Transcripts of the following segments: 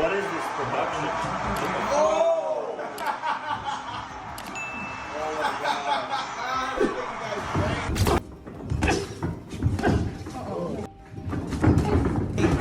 What is this production? Oh! Oh my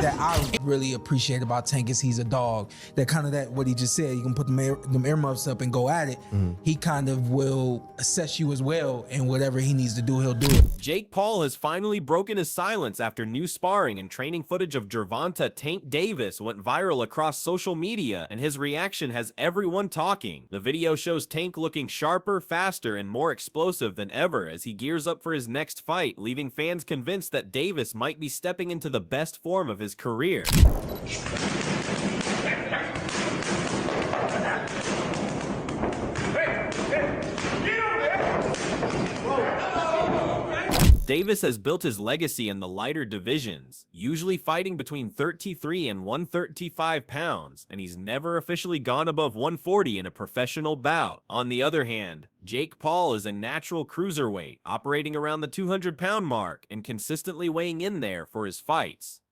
That I really appreciate about Tank is he's a dog. That kind of that what he just said. You can put them earmuffs up and go at it. He kind of will assess you as well, and whatever he needs to do, he'll do it. Jake Paul has finally broken his silence after new sparring and training footage of Gervonta Tank Davis went viral across social media, and his reaction has everyone talking. The video shows Tank looking sharper, faster, and more explosive than ever as he gears up for his next fight, leaving fans convinced that Davis might be stepping into the best form of his career. Davis has built his legacy in the lighter divisions, usually fighting between 33 and 135 pounds, and he's never officially gone above 140 in a professional bout. On the other hand, Jake Paul is a natural cruiserweight, operating around the 200-pound mark and consistently weighing in there for his fights.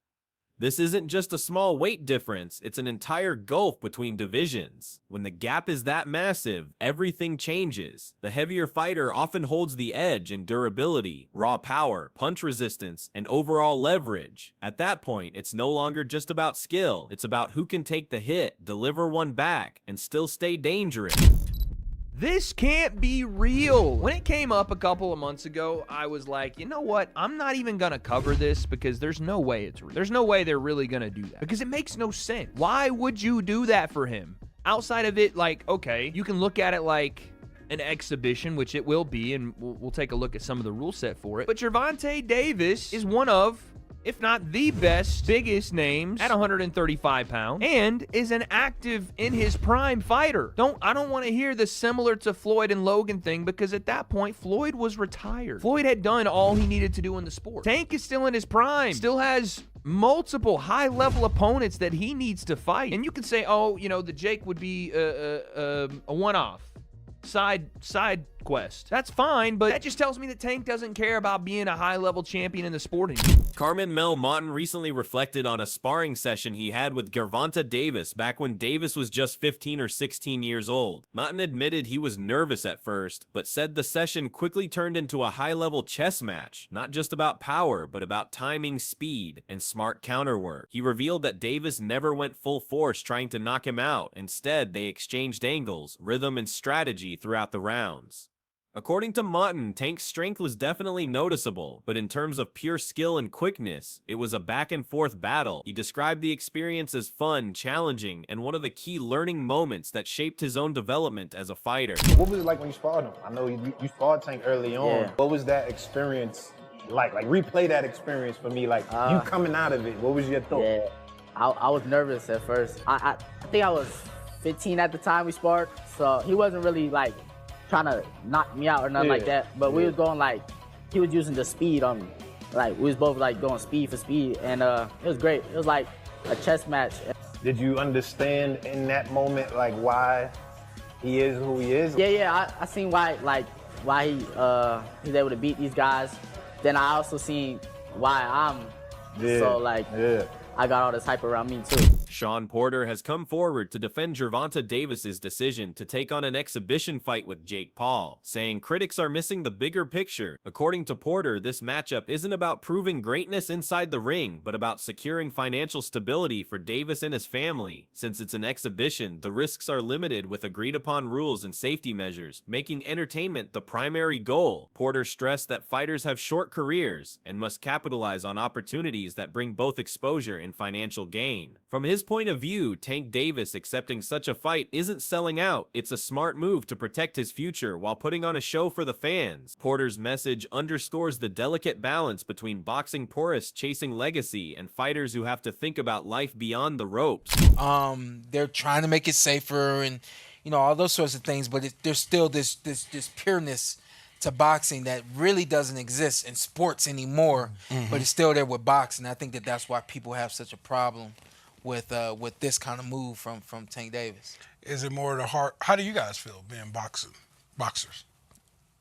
This isn't just a small weight difference, it's an entire gulf between divisions. When the gap is that massive, everything changes. The heavier fighter often holds the edge in durability, raw power, punch resistance, and overall leverage. At that point, it's no longer just about skill, it's about who can take the hit, deliver one back, and still stay dangerous. This can't be real. When it came up a couple of months ago, I was like, you know what? I'm not even gonna cover this because there's no way it's real. There's no way they're really gonna do that because it makes no sense. Why would you do that for him? Outside of it, like, okay, you can look at it like an exhibition, which it will be, and we'll take a look at some of the rule set for it. But Gervonta Davis is one of, if not the best, biggest names at 135 pounds, and is an active in his prime fighter. I don't want to hear the similar to Floyd and Logan thing, because at that point, Floyd was retired. Floyd had done all he needed to do in the sport. Tank is still in his prime, still has multiple high-level opponents that he needs to fight. And you can say, oh, you know, the Jake would be a one-off. Side quest. That's fine, but that just tells me that Tank doesn't care about being a high-level champion in the sport anymore. Carmen Mel Mouton recently reflected on a sparring session he had with Gervonta Davis back when Davis was just 15 or 16 years old. Mouton admitted he was nervous at first, but said the session quickly turned into a high-level chess match, not just about power, but about timing, speed, and smart counterwork. He revealed that Davis never went full force trying to knock him out. Instead, they exchanged angles, rhythm, and strategy throughout the rounds. According to Mouton, Tank's strength was definitely noticeable, but in terms of pure skill and quickness, it was a back-and-forth battle. He described the experience as fun, challenging, and one of the key learning moments that shaped his own development as a fighter. What was it like when you sparred him? I know you sparred Tank early on. Yeah. What was that experience like? Like, replay that experience for me. Like, you coming out of it, what was your thought? Yeah, I was nervous at first. I think I was 15 at the time we sparred, so he wasn't really like trying to knock me out or nothing like that. But we was going like, he was using the speed on me. Like, we was both like going speed for speed, and it was great. It was like a chess match. Did you understand in that moment like why he is who he is? Yeah, I seen why he's able to beat these guys. Then I also seen why I'm so like, I got all this hype around me too. Sean Porter has come forward to defend Gervonta Davis's decision to take on an exhibition fight with Jake Paul, saying critics are missing the bigger picture. According to Porter, this matchup isn't about proving greatness inside the ring, but about securing financial stability for Davis and his family. Since it's an exhibition, the risks are limited with agreed-upon rules and safety measures, making entertainment the primary goal. Porter stressed that fighters have short careers and must capitalize on opportunities that bring both exposure and financial gain. From his point of view, Tank Davis accepting such a fight isn't selling out. It's a smart move to protect his future while putting on a show for the fans. Porter's message underscores the delicate balance between boxing purists chasing legacy and fighters who have to think about life beyond the ropes. They're trying to make it safer and, you know, all those sorts of things, but there's still this pureness to boxing that really doesn't exist in sports anymore, but it's still there with boxing. I think that's why people have such a problem with this kind of move from Tank Davis. Is it more the heart? How do you guys feel being boxers?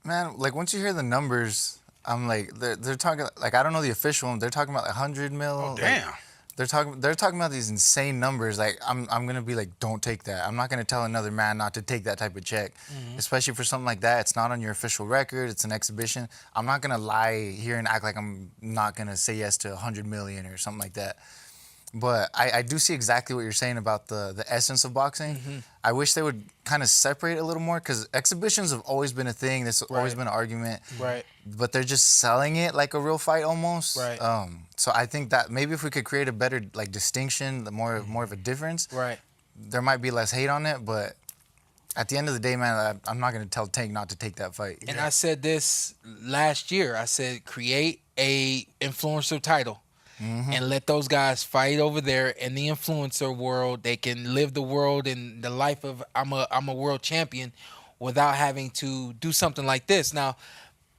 Man, like once you hear the numbers, I'm like, they're talking, like I don't know the official one, they're talking about like 100 mil. Oh, damn. Like, They're talking about these insane numbers. Like I'm gonna be like, don't take that. I'm not gonna tell another man not to take that type of check, especially for something like that. It's not on your official record. It's an exhibition. I'm not gonna lie here and act like I'm not gonna say yes to 100 million or something like that. But I do see exactly what you're saying about the essence of boxing. I wish they would kind of separate a little more, because exhibitions have always been a thing. There's always been an argument. Right. But they're just selling it like a real fight almost. Right. So I think that maybe if we could create a better like distinction, more of a difference, Right. there might be less hate on it. But at the end of the day, man, I'm not gonna tell Tank not to take that fight. And I said this last year. I said create a influencer title. And let those guys fight over there in the influencer world. They can live the world and the life of I'm a world champion without having to do something like this. Now,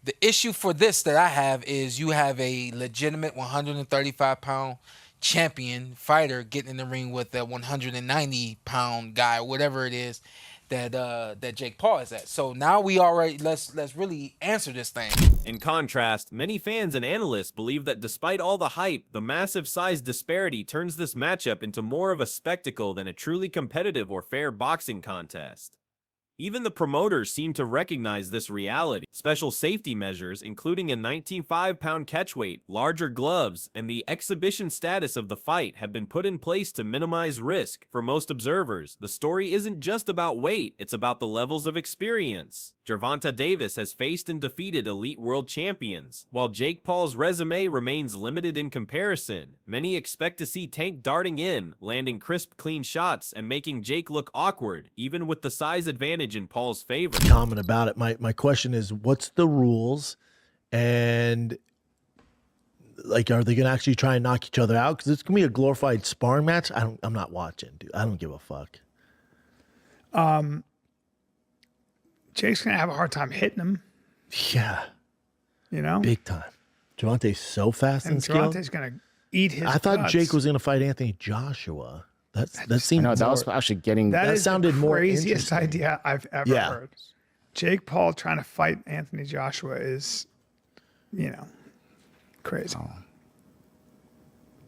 the issue for this that I have is you have a legitimate 135-pound champion fighter getting in the ring with a 190-pound guy, whatever it is that Jake Paul is at. So now we already let's really answer this thing. In contrast, many fans and analysts believe that despite all the hype, the massive size disparity turns this matchup into more of a spectacle than a truly competitive or fair boxing contest. Even the promoters seem to recognize this reality. Special safety measures, including a 19.5-pound catchweight, larger gloves, and the exhibition status of the fight have been put in place to minimize risk. For most observers, the story isn't just about weight, it's about the levels of experience. Gervonta Davis has faced and defeated elite world champions, while Jake Paul's resume remains limited in comparison. Many expect to see Tank darting in, landing crisp, clean shots, and making Jake look awkward, even with the size advantage in Paul's favor. Comment about it. My question is, what's the rules, and like, are they gonna actually try and knock each other out? Because it's gonna be a glorified sparring match. I'm not watching, dude. I don't give a fuck. Jake's going to have a hard time hitting him, Yeah, you know? big time. Gervonta's so fast and, And skilled. Gervonta's going to eat his I thought guts. Jake was gonna fight Anthony Joshua. That seemed No, that more, was actually getting. That is sounded the more craziest interesting. idea I've ever Yeah. heard. Jake Paul trying to fight Anthony Joshua is, crazy.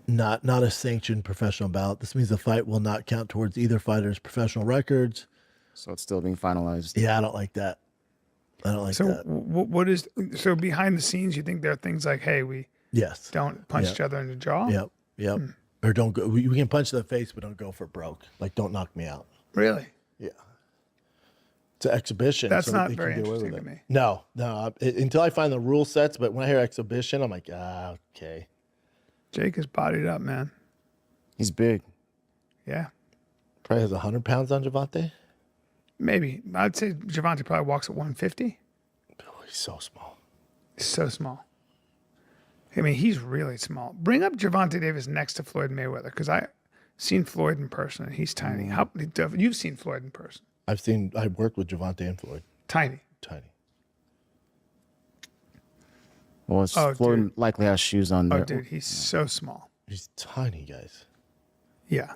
not a sanctioned professional bout. This means the fight will not count towards either fighter's professional records. So it's still being finalized. Yeah, I don't like that. I don't like So that. what is so behind the scenes? You think there are things like, hey, we Yes. don't punch Yeah. each other in the jaw? Yep. Or don't go. We can punch in the face, but don't go for broke. Like, don't knock me out. Really? Yeah. It's an exhibition. That's so not they can very get away with interesting to it. me. No. Until I find the rule sets, but when I hear exhibition, I'm like, okay. Jake is bodied up, man. He's big. Yeah, Probably has 100 pounds on Gervonta. maybe. I'd say Gervonta probably walks at 150. Oh, he's so small. He's so small. I mean, he's really small. Bring up Gervonta Davis next to Floyd Mayweather, because I've seen Floyd in person, and he's tiny. You've seen Floyd in person. I worked with Gervonta and Floyd. Tiny. Tiny. Well, Floyd dude. likely has shoes on there. Oh, dude, he's so small. He's tiny, guys. Yeah.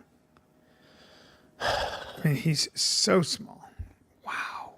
I mean, he's so small. Wow.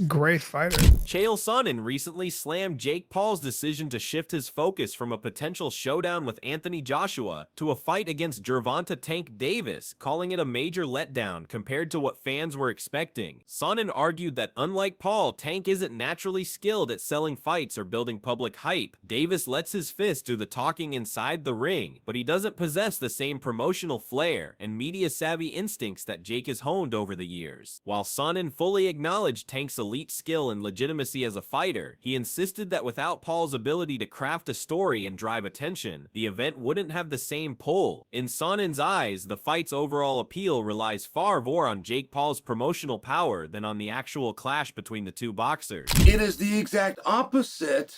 Great fighter. Chael Sonnen recently slammed Jake Paul's decision to shift his focus from a potential showdown with Anthony Joshua to a fight against Gervonta Tank Davis, calling it a major letdown compared to what fans were expecting. Sonnen argued that unlike Paul, Tank isn't naturally skilled at selling fights or building public hype. Davis lets his fist do the talking inside the ring, but he doesn't possess the same promotional flair and media-savvy instincts that Jake has honed over the years. While Sonnen fully acknowledged Tank's elite skill and legitimacy as a fighter, he insisted that without Paul's ability to craft a story and drive attention, the event wouldn't have the same pull. In Sonnen's eyes, the fight's overall appeal relies far more on Jake Paul's promotional power than on the actual clash between the two boxers. It is the exact opposite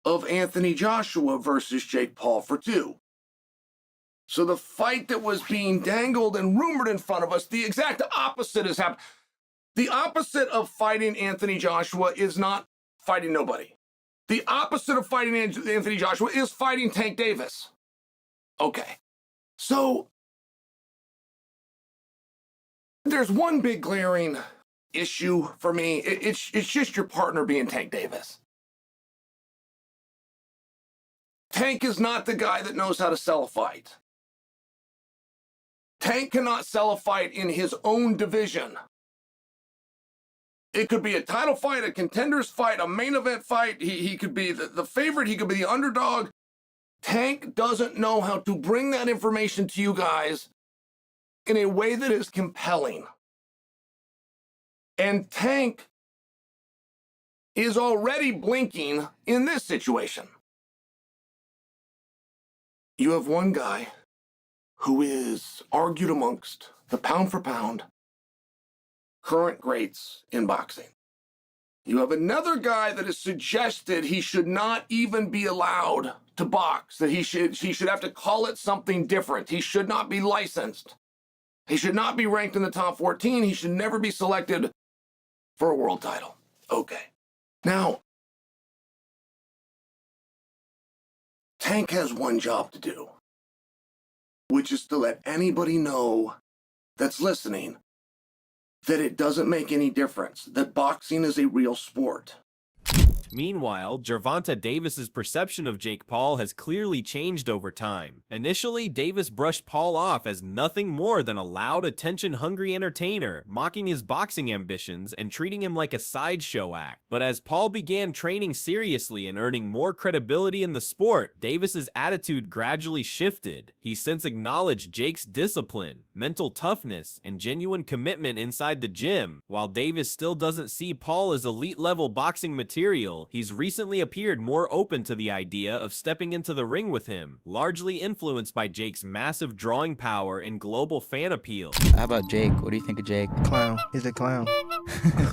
of Anthony Joshua versus Jake Paul for 2. So the fight that was being dangled and rumored in front of us, the exact opposite has happened. The opposite of fighting Anthony Joshua is not fighting nobody. The opposite of fighting Anthony Joshua is fighting Tank Davis. Okay. So there's one big glaring issue for me. It's just your partner being Tank Davis. Tank is not the guy that knows how to sell a fight. Tank cannot sell a fight in his own division. It could be a title fight, a contenders fight, a main event fight. He could be the favorite. He could be the underdog. Tank doesn't know how to bring that information to you guys in a way that is compelling. And Tank is already blinking in this situation. You have one guy who is argued amongst the pound for pound current greats in boxing. You have another guy that has suggested he should not even be allowed to box, that he should have to call it something different. He should not be licensed. He should not be ranked in the top 14. He should never be selected for a world title. Okay. Now, Tank has one job to do, which is to let anybody know that's listening that it doesn't make any difference, that boxing is a real sport. Meanwhile, Gervonta Davis's perception of Jake Paul has clearly changed over time. Initially, Davis brushed Paul off as nothing more than a loud, attention-hungry entertainer, mocking his boxing ambitions and treating him like a sideshow act. But as Paul began training seriously and earning more credibility in the sport, Davis's attitude gradually shifted. He since acknowledged Jake's discipline, mental toughness, and genuine commitment inside the gym. While Davis still doesn't see Paul as elite-level boxing material, he's recently appeared more open to the idea of stepping into the ring with him, largely influenced by Jake's massive drawing power and global fan appeal. How about Jake? What do you think of Jake? Clown. He's a clown.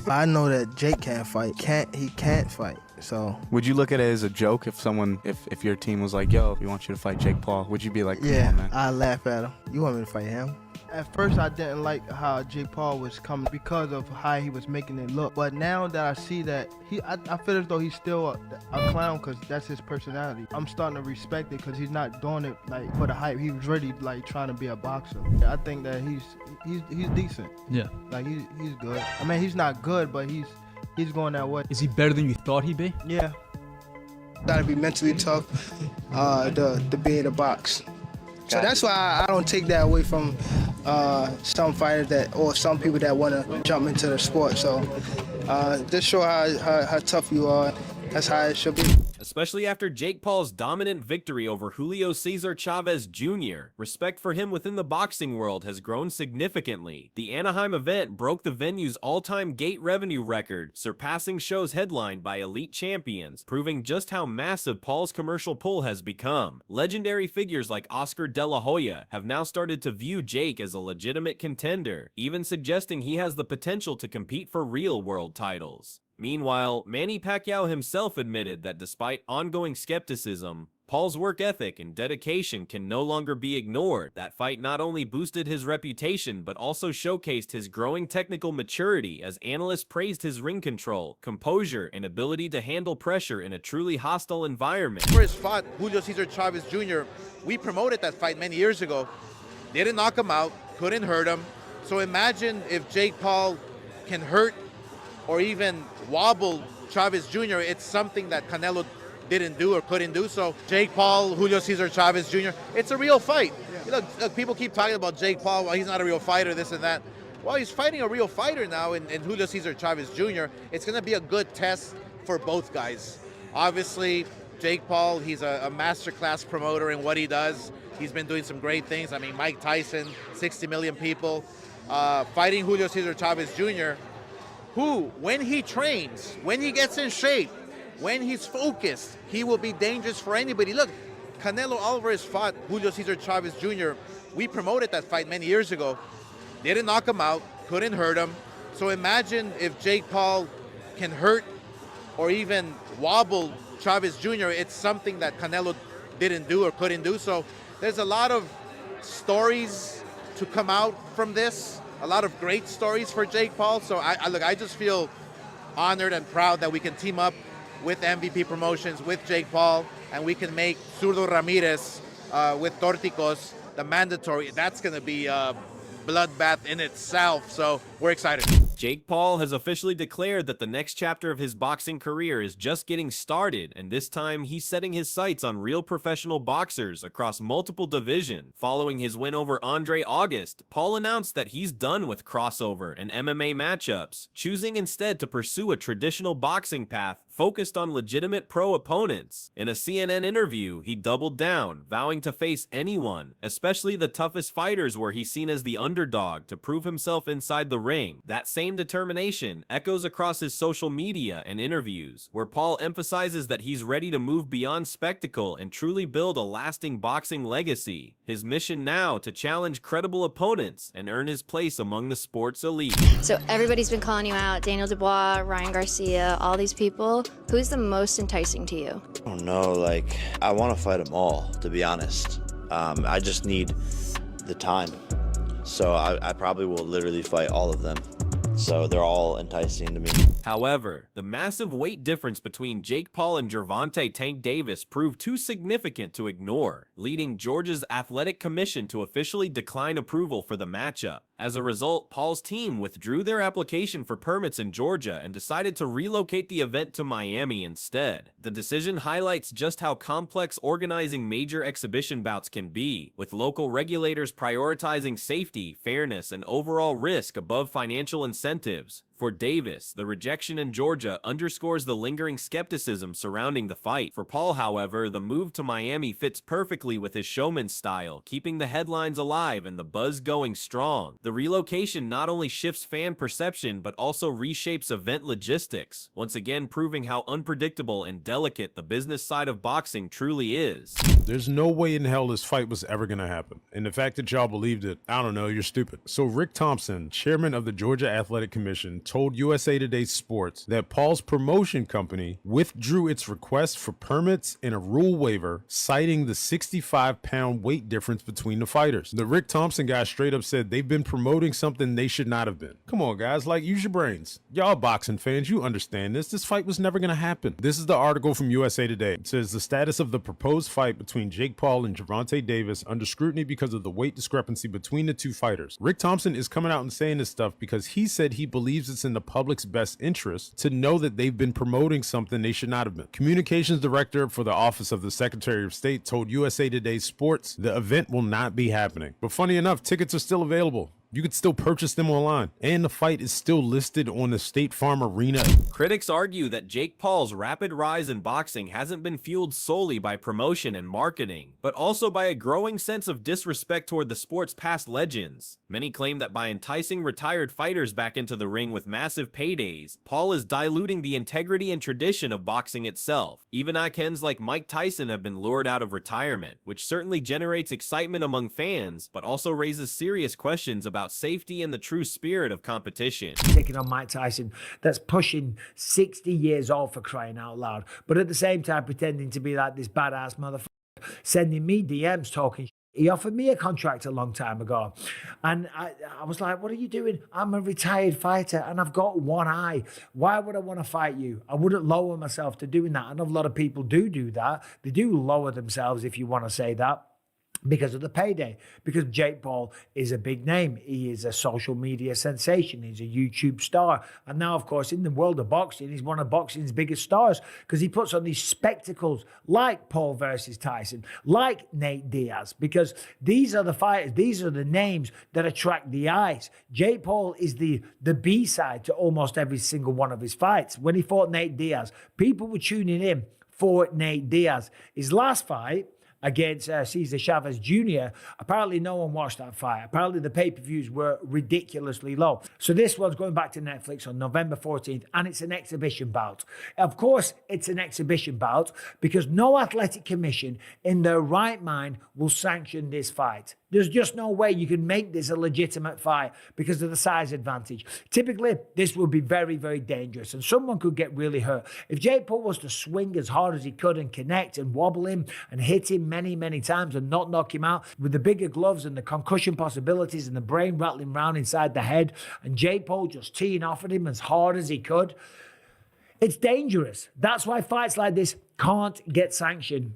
I know that Jake can't fight. He can't fight. So would you look at it as a joke if someone, if your team was like, yo, we want you to fight Jake Paul, would you be like, come on, man? I laugh at him. You want me to fight him? At first, I didn't like how Jake Paul was coming because of how he was making it look. But now that I see that, I feel as though he's still a clown because that's his personality. I'm starting to respect it because he's not doing it like for the hype. He was really like trying to be a boxer. I think that he's decent. Yeah. Like he's good. I mean, he's not good, but he's going that way. Is he better than you thought he'd be? Yeah. Gotta be mentally tough to be in a box. So that's why I don't take that away from some fighters or some people that want to jump into the sport. So just show how tough you are. That's how it should be. Especially after Jake Paul's dominant victory over Julio Cesar Chavez Jr., respect for him within the boxing world has grown significantly. The Anaheim event broke the venue's all-time gate revenue record, surpassing shows headlined by elite champions, proving just how massive Paul's commercial pull has become. Legendary figures like Oscar De La Hoya have now started to view Jake as a legitimate contender, even suggesting he has the potential to compete for real world titles. Meanwhile, Manny Pacquiao himself admitted that despite ongoing skepticism, Paul's work ethic and dedication can no longer be ignored. That fight not only boosted his reputation, but also showcased his growing technical maturity as analysts praised his ring control, composure, and ability to handle pressure in a truly hostile environment. First fought Julio Cesar Chavez Jr., we promoted that fight many years ago. Didn't knock him out, couldn't hurt him. So imagine if Jake Paul can hurt or even wobble Chavez Jr., it's something that Canelo didn't do or couldn't do. So Jake Paul, Julio Cesar Chavez Jr., it's a real fight. Yeah. Look, people keep talking about Jake Paul, well, he's not a real fighter, this and that. Well, he's fighting a real fighter now in Julio Cesar Chavez Jr. It's going to be a good test for both guys. Obviously, Jake Paul, he's a masterclass promoter in what he does. He's been doing some great things. I mean, Mike Tyson, 60 million people. Fighting Julio Cesar Chavez Jr., who, when he trains, when he gets in shape, when he's focused, he will be dangerous for anybody. Look, Canelo Alvarez fought Julio Cesar Chavez Jr. We promoted that fight many years ago. Didn't knock him out, couldn't hurt him. So imagine if Jake Paul can hurt or even wobble Chavez Jr., it's something that Canelo didn't do or couldn't do. So there's a lot of stories to come out from this. A lot of great stories for Jake Paul. So I just feel honored and proud that we can team up with MVP Promotions, with Jake Paul, and we can make Zurdo Ramirez with Torticos the mandatory. That's going to be a bloodbath in itself. So we're excited. Jake Paul has officially declared that the next chapter of his boxing career is just getting started, and this time he's setting his sights on real professional boxers across multiple divisions. Following his win over Andre August, Paul announced that he's done with crossover and MMA matchups, choosing instead to pursue a traditional boxing path focused on legitimate pro opponents. In a CNN interview, he doubled down, vowing to face anyone, especially the toughest fighters where he's seen as the underdog, to prove himself inside the ring. That same determination echoes across his social media and interviews, where Paul emphasizes that he's ready to move beyond spectacle and truly build a lasting boxing legacy. His mission now to challenge credible opponents and earn his place among the sport's elite. So everybody's been calling you out, Daniel Dubois, Ryan Garcia, all these people. Who's the most enticing to you? I don't know, like, I want to fight them all, to be honest. I just need the time. So I probably will literally fight all of them. So they're all enticing to me. However, the massive weight difference between Jake Paul and Gervonta Tank Davis proved too significant to ignore, leading Georgia's athletic commission to officially decline approval for the matchup. As a result, Paul's team withdrew their application for permits in Georgia and decided to relocate the event to Miami instead. The decision highlights just how complex organizing major exhibition bouts can be, with local regulators prioritizing safety, fairness, and overall risk above financial incentives. For Davis, the rejection in Georgia underscores the lingering skepticism surrounding the fight. For Paul, however, the move to Miami fits perfectly with his showman style, keeping the headlines alive and the buzz going strong. The relocation not only shifts fan perception, but also reshapes event logistics, once again proving how unpredictable and delicate the business side of boxing truly is. There's no way in hell this fight was ever going to happen. And the fact that y'all believed it, I don't know, you're stupid. So Rick Thompson, chairman of the Georgia Athletic Commission, told USA Today Sports that Paul's promotion company withdrew its request for permits and a rule waiver, citing the 65-pound weight difference between the fighters. The Rick Thompson guy straight up said they've been promoting something they should not have been. Come on, guys, like, use your brains. Y'all boxing fans, you understand this. This fight was never going to happen. This is the article from USA Today. It says the status of the proposed fight between Jake Paul and Gervonta Davis under scrutiny because of the weight discrepancy between the two fighters. Rick Thompson is coming out and saying this stuff because he said he believes it's in the public's best interest to know that they've been promoting something they should not have been. Communications director for the Office of the Secretary of State told USA Today Sports the event will not be happening. But funny enough, tickets are still available. You could still purchase them online, and the fight is still listed on the State Farm Arena. Critics argue that Jake Paul's rapid rise in boxing hasn't been fueled solely by promotion and marketing, but also by a growing sense of disrespect toward the sport's past legends. Many claim that by enticing retired fighters back into the ring with massive paydays, Paul is diluting the integrity and tradition of boxing itself. Even icons like Mike Tyson have been lured out of retirement, which certainly generates excitement among fans, but also raises serious questions about safety and the true spirit of competition. Taking on Mike Tyson, that's pushing 60 years old, for crying out loud, but at the same time pretending to be like this badass motherfucker, sending me DMs talking. He offered me a contract a long time ago, and I was like, what are you doing? I'm a retired fighter and I've got one eye. Why would I want to fight you? I wouldn't lower myself to doing that. I know a lot of people do that. They do lower themselves, if you want to say that, because of the payday, because Jake Paul is a big name. He is a social media sensation. He's a YouTube star. And now, of course, in the world of boxing, he's one of boxing's biggest stars because he puts on these spectacles like Paul versus Tyson, like Nate Diaz, because these are the fighters, these are the names that attract the eyes. Jake Paul is the B-side to almost every single one of his fights. When he fought Nate Diaz, people were tuning in for Nate Diaz. His last fight, against Cesar Chavez Jr., apparently no one watched that fight. Apparently the pay-per-views were ridiculously low. So this one's going back to Netflix on November 14th, and it's an exhibition bout. Of course, it's an exhibition bout because no athletic commission in their right mind will sanction this fight. There's just no way you can make this a legitimate fight because of the size advantage. Typically, this would be very, very dangerous and someone could get really hurt. If Jake Paul was to swing as hard as he could and connect and wobble him and hit him many, many times and not knock him out with the bigger gloves and the concussion possibilities and the brain rattling around inside the head and Jake Paul just teeing off at him as hard as he could, it's dangerous. That's why fights like this can't get sanctioned.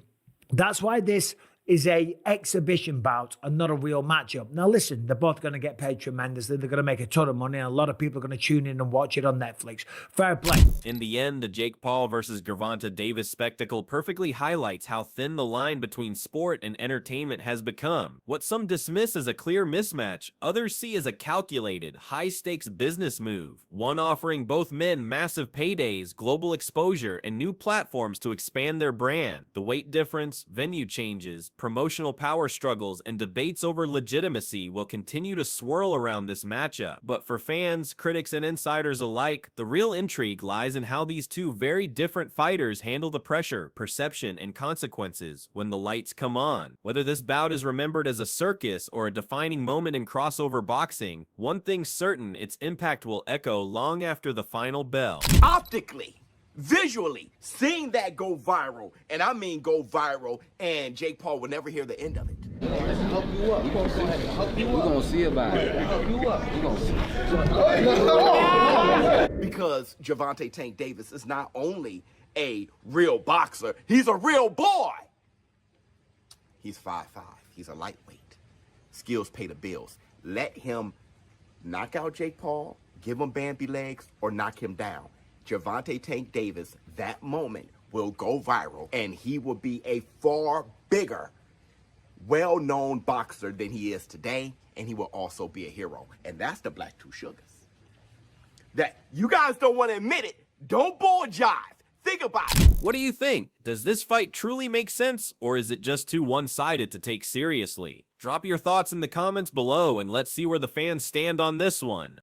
That's why this is a exhibition bout and not a real matchup. Now listen, they're both going to get paid tremendously. They're going to make a ton of money, and a lot of people are going to tune in and watch it on Netflix. Fair play. In the end, the Jake Paul versus Gervonta Davis spectacle perfectly highlights how thin the line between sport and entertainment has become. What some dismiss as a clear mismatch, others see as a calculated, high-stakes business move. One offering both men massive paydays, global exposure, and new platforms to expand their brand. The weight difference, venue changes, promotional power struggles, and debates over legitimacy will continue to swirl around this matchup. But for fans, critics, and insiders alike, the real intrigue lies in how these two very different fighters handle the pressure, perception, and consequences when the lights come on. Whether this bout is remembered as a circus or a defining moment in crossover boxing, one thing's certain: its impact will echo long after the final bell. Optically, visually, seeing that go viral, and I mean go viral, and Jake Paul will never hear the end of it. Help you up. We're gonna see about it. Help you up. We're gonna see. Because Gervonta Tank Davis is not only a real boxer, he's a real boy. He's 5'5". He's a lightweight. Skills pay the bills. Let him knock out Jake Paul, give him Bambi legs, or knock him down. Gervonta Tank Davis, that moment will go viral, and he will be a far bigger, well-known boxer than he is today, and he will also be a hero. And that's the Black Two Sugars. That you guys don't want to admit it. Don't bull jive. Think about it. What do you think? Does this fight truly make sense, or is it just too one-sided to take seriously? Drop your thoughts in the comments below, and let's see where the fans stand on this one.